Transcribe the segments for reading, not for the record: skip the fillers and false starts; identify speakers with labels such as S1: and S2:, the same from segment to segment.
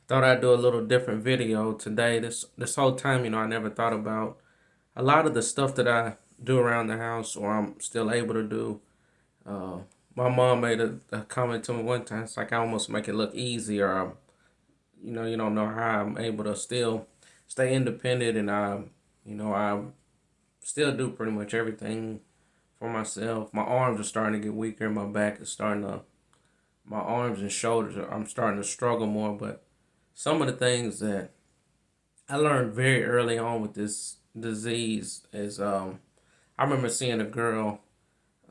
S1: Thought I'd do a little different video today. This whole time, I never thought about a lot of the stuff that I do around the house, or I'm still able to do. Uh, my mom made a comment to me one time. It's like I almost make it look easy, or you don't know how I'm able to still stay independent, and I still do pretty much everything for myself. My arms are starting to get weaker, and my back is starting to. My arms and shoulders, I'm starting to struggle more, but some of the things that I learned very early on with this disease is I remember seeing a girl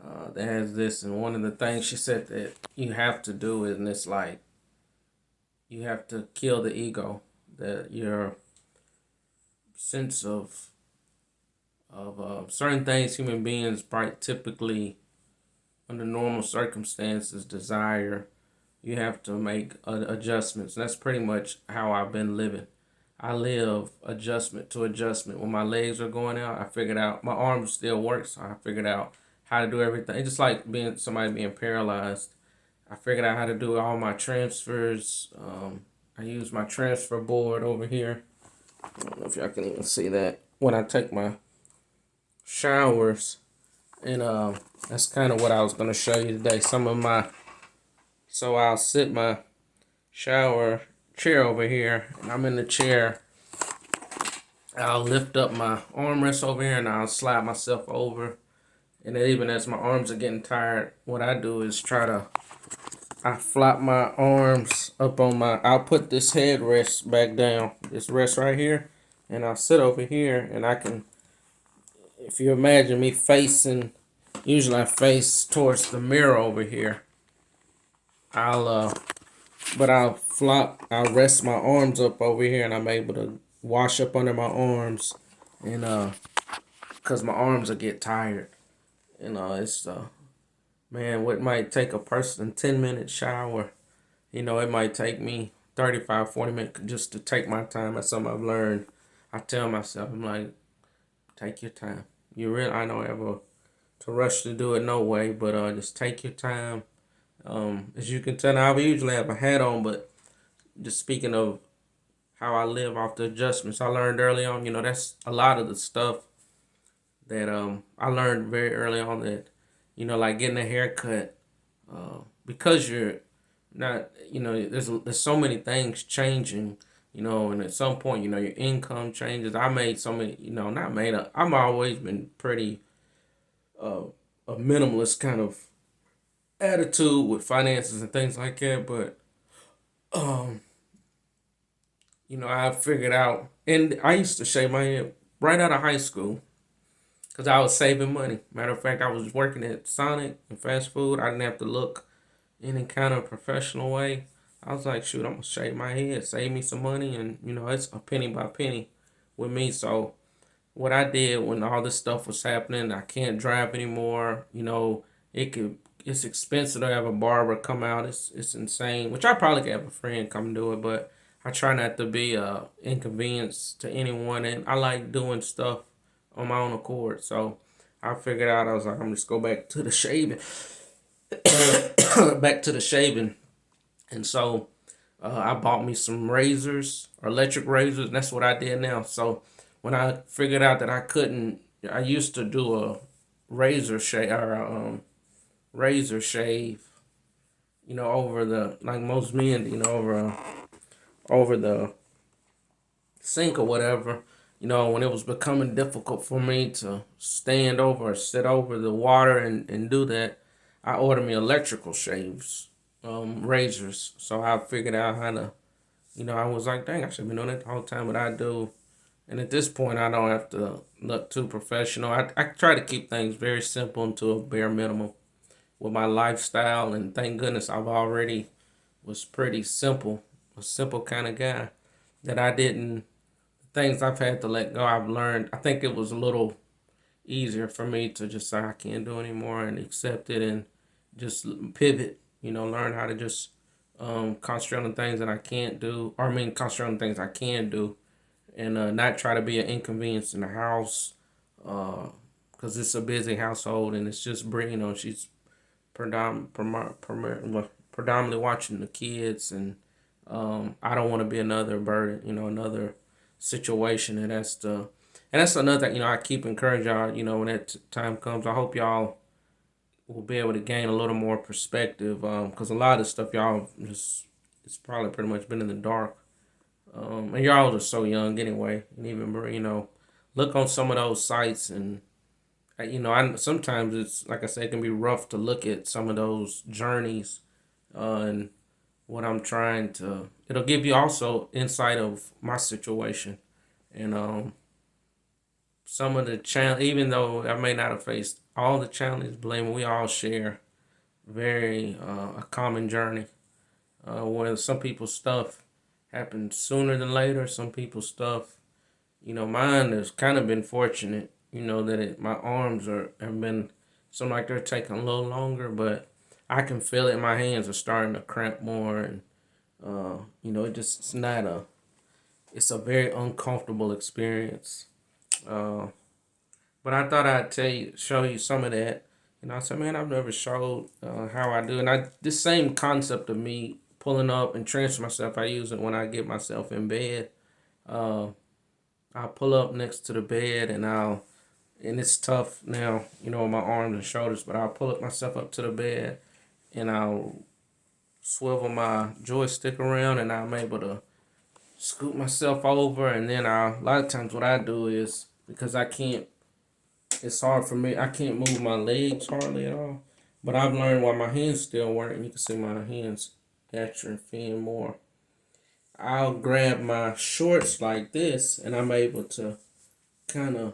S1: that has this, and one of the things she said that you have to do is, and it's like you have to kill the ego, that your sense of certain things human beings probably typically under normal circumstances desire. You have to make adjustments. And that's pretty much how I've been living. I live adjustment to adjustment. When my legs are going out, I figured out my arms still work, so I figured out how to do everything. It's just like being somebody being paralyzed. I figured out how to do all my transfers. I use my transfer board over here. I don't know if y'all can even see that when I take my showers, and that's kind of what I was gonna show you today. Some of my so I'll sit my shower chair over here, and I'm in the chair. I'll lift up my armrest over here, and I'll slide myself over. And then even as my arms are getting tired, what I do is I flop my arms up on I'll put this headrest back down, this rest right here, and I'll sit over here, and I can, if you imagine me facing, usually I face towards the mirror over here. I'll I'll rest my arms up over here, and I'm able to wash up under my arms, and cause my arms will get tired, and it's man, what might take a person 10 minute shower, it might take me 35, 40 minutes just to take my time. That's something I've learned. I tell myself, I'm like, take your time. I don't ever to rush to do it, no way, but just take your time. As you can tell, I usually have a hat on, but just speaking of how I live off the adjustments I learned early on, that's a lot of the stuff that I learned very early on, that like getting a haircut, because you're not, there's so many things changing, and at some point, your income changes. I made so many, not made a, I've always been pretty uh, a minimalist kind of attitude with finances and things like that, but um I figured out, and I used to shave my head right out of high school because I was saving money. Matter of fact, I was working at Sonic and fast food. I didn't have to look any kind of professional way. I was like, shoot, I'm gonna shave my head, save me some money, and it's a penny by penny with me. So what I did when all this stuff was happening, I can't drive anymore. It's expensive to have a barber come out. It's insane. Which I probably could have a friend come do it, but I try not to be a inconvenience to anyone, and I like doing stuff on my own accord. So I figured out, I was like, I'm just go back to the shaving, back to the shaving, and so I bought me some razors, or electric razors, and that's what I did now. So when I figured out that I couldn't, I used to do a razor shave, or razor shave, over the, like most men, over the sink or whatever. When it was becoming difficult for me to stand over or sit over the water and do that, I ordered me electrical shaves, razors. So I figured out how to, I was like, dang, I should have been doing it the whole time, but I do. And at this point, I don't have to look too professional. I try to keep things very simple and to a bare minimum with my lifestyle. And thank goodness I've already was pretty simple, a simple kind of guy, that I didn't, things I've had to let go, I've learned. I think it was a little easier for me to just say I can't do anymore and accept it, and just pivot, learn how to just concentrate on things that I can't do, or I mean, concentrate on things I can do, and not try to be an inconvenience in the house, because it's a busy household, and it's just Brittany. She's predominantly watching the kids, and I don't want to be another burden, another situation. And that's another thing, I keep encouraging y'all, when that time comes. I hope y'all will be able to gain a little more perspective. Because a lot of stuff y'all just, it's probably pretty much been in the dark. And y'all are so young anyway. And even, look on some of those sites and, I sometimes it's like I said, it can be rough to look at some of those journeys, and what I'm trying to. It'll give you also insight of my situation, and some of the challenge. Even though I may not have faced all the challenges, believe me, we all share very a common journey. Where some people's stuff happens sooner than later. Some people's stuff, mine has kind of been fortunate. That my arms have been something like they're taking a little longer, but I can feel it. My hands are starting to cramp more, and it's not it's a very uncomfortable experience. Uh, but I thought I'd show you some of that. And I said, man, I've never showed how I do. And this same concept of me pulling up and transfer myself, I use it when I get myself in bed. Uh, I'll pull up next to the bed and it's tough now, with my arms and shoulders, but I'll pull up myself up to the bed and I'll swivel my joystick around and I'm able to scoot myself over, and then a lot of times what I do is, because it's hard for me, I can't move my legs hardly at all, but I've learned while my hands still work, and you can see my hands atrophying more, I'll grab my shorts like this and I'm able to kind of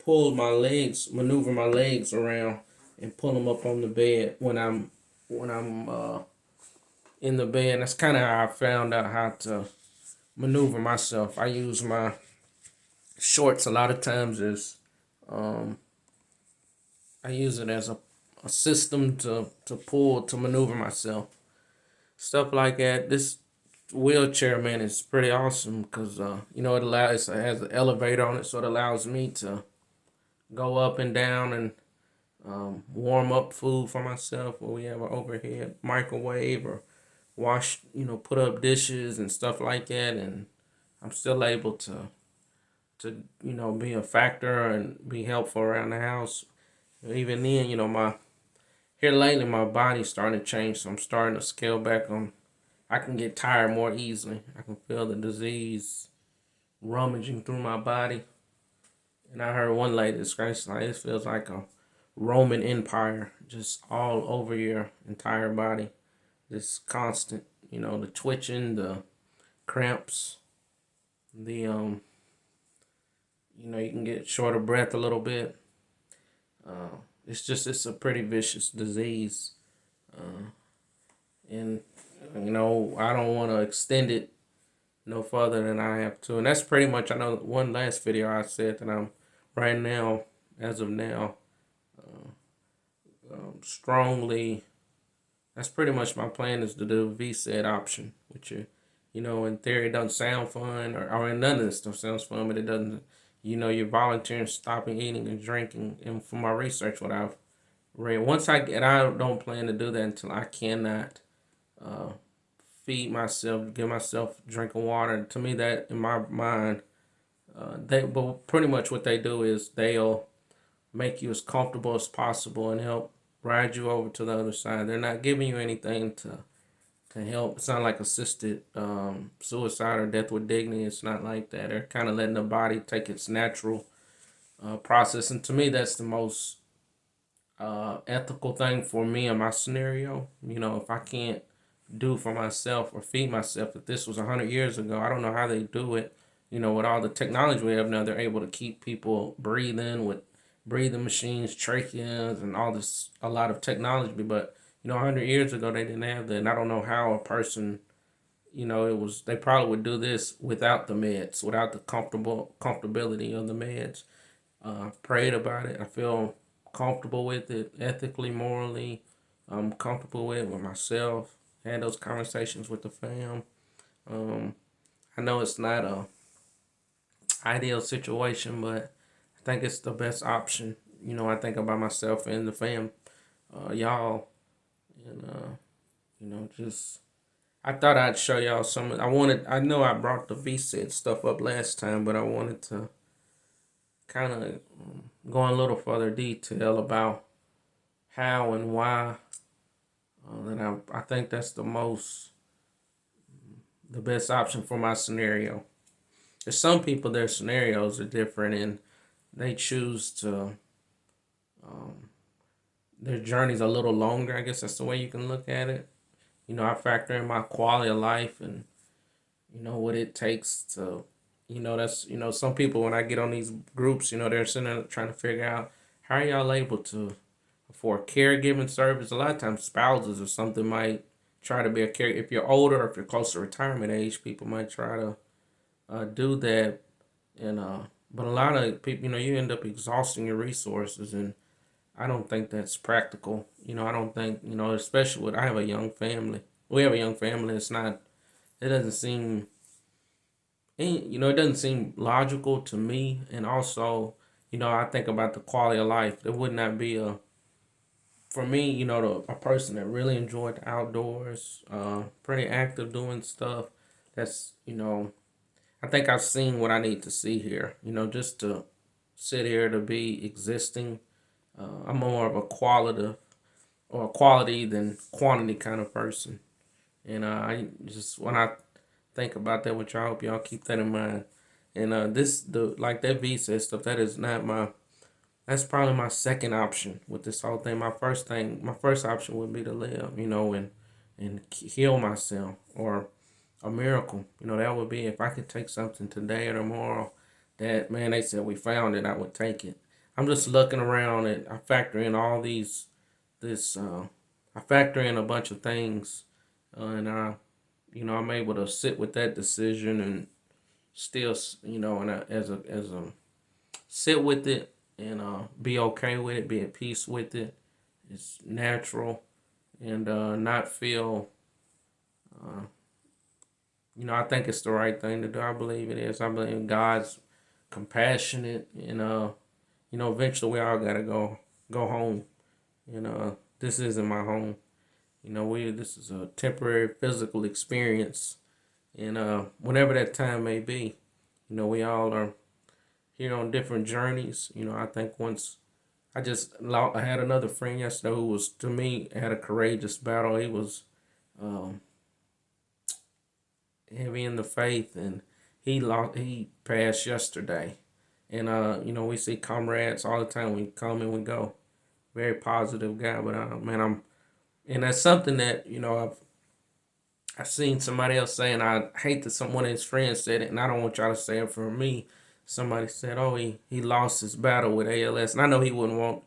S1: maneuver my legs around and pull them up on the bed when I'm in the bed. That's kind of how I found out how to maneuver myself. I use my shorts a lot of times as um, I use it as a system to maneuver myself. Stuff like that. This wheelchair, man, is pretty awesome because it has an elevator on it, so it allows me to go up and down and warm up food for myself. Where we have an overhead microwave or put up dishes and stuff like that, and I'm still able to be a factor and be helpful around the house. Even then, my here lately my body's starting to change, so I'm starting to scale back on. I can get tired more easily. I can feel the disease rummaging through my body. And I heard one lady describe it feels like a Roman Empire just all over your entire body. Just constant, the twitching, the cramps, the you can get short of breath a little bit. It's a pretty vicious disease, and I don't want to extend it no further than I have to. And that's pretty much, I know one last video I said that I'm right now, as of now, strongly. That's pretty much my plan, is to do a VSED option, which in theory it doesn't sound fun, or none of this stuff sounds fun, but it doesn't. You're volunteering stopping eating and drinking, and from my research, what I've read, I don't plan to do that until I cannot uh, feed myself, give myself drinking water. To me, that in my mind, but pretty much what they do is they'll make you as comfortable as possible and help ride you over to the other side. They're not giving you anything to help. It's not like assisted suicide or death with dignity. It's not like that. They're kind of letting the body take its natural process. And to me, that's the most ethical thing for me in my scenario. If I can't do for myself or feed myself, if this was 100 years ago, I don't know how they do it. With all the technology we have now, they're able to keep people breathing with breathing machines, tracheas, and all this, a lot of technology. But 100 years ago, they didn't have that. And I don't know how a person, they probably would do this without the meds, without the comfortability of the meds. I've prayed about it. I feel comfortable with it ethically, morally. I'm comfortable with myself. Had those conversations with the fam. Um, I know it's not a ideal situation, but I think it's the best option. I think about myself and the fam, y'all, and just I thought I'd show y'all some. I know I brought the VSED stuff up last time, but I wanted to kind of go in a little further detail about how and why. And I think that's the best option for my scenario. There's some people, their scenarios are different and they choose to, um, their journey's a little longer. I guess that's the way you can look at it. I factor in my quality of life and, what it takes to, some people when I get on these groups, they're sitting there trying to figure out how are y'all able to afford caregiving service. A lot of times spouses or something might try to be a care. If you're older or if you're close to retirement age, people might try to do that. And but a lot of people, you end up exhausting your resources, and I don't think that's practical. I don't think, especially with I have a young family. We have a young family. It's not. It doesn't seem. It doesn't seem logical to me. And also, I think about the quality of life. There would not be a for me, a person that really enjoyed the outdoors, pretty active doing stuff. That's, I think I've seen what I need to see here. Just to sit here to be existing. I'm more of a quality than quantity kind of person. And I just when I think about that, which I hope y'all keep that in mind. And the like that VSET stuff, that is not my. That's probably my second option with this whole thing. My first option would be to live, and heal myself, or a miracle. That would be if I could take something today or tomorrow that, man, they said we found it, I would take it. I'm just looking around and I factor in all this, I factor in a bunch of things, and I'm able to sit with that decision and still, and as a sit with it and be okay with it, be at peace with it. It's natural, and not feel. Uh, I think it's the right thing to do. I believe it is. I believe God's compassionate, and eventually we all gotta go home. This isn't my home. We this is a temporary physical experience, and whenever that time may be, we all are here on different journeys. I think once I had another friend yesterday who was, to me, had a courageous battle. He was um, heavy in the faith, and he passed yesterday. And we see comrades all the time. We come and we go. Very positive guy, but man, and that's something that I've seen somebody else saying. I hate that one of his friends said it, and I don't want y'all to say it for me. Somebody said, "Oh, he lost his battle with ALS," and I know he wouldn't want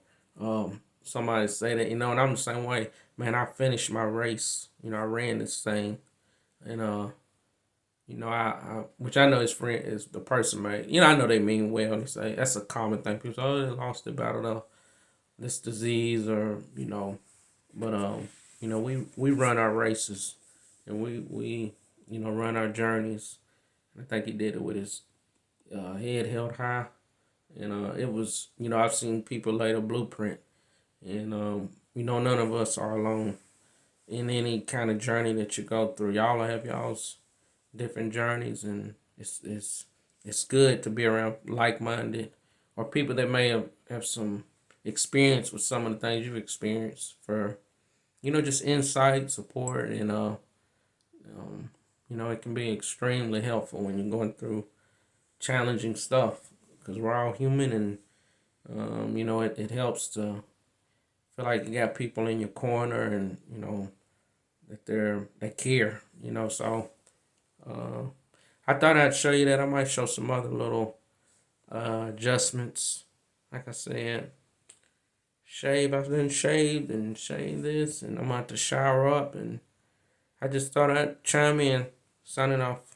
S1: somebody to say that, and I'm the same way. Man, I finished my race. I ran this thing, and I which I know his friend is the person made. I know they mean well. And they say that's a common thing. People say, "Oh, they lost the battle of this disease," or but we run our races, and we run our journeys. I think he did it with his head held high, and it was I've seen people lay the blueprint, and none of us are alone in any kind of journey that you go through. Y'all have y'all's different journeys, and it's good to be around like minded or people that may have some experience with some of the things you've experienced for just insight, support, and it can be extremely helpful when you're going through challenging stuff, because we're all human, and it helps to feel like you got people in your corner, and that they care. So uh, I thought I'd show you that. I might show some other little adjustments. Like I said, shave. I've been shaved and shave this, and I'm about to shower up, and I just thought I'd chime in, signing off.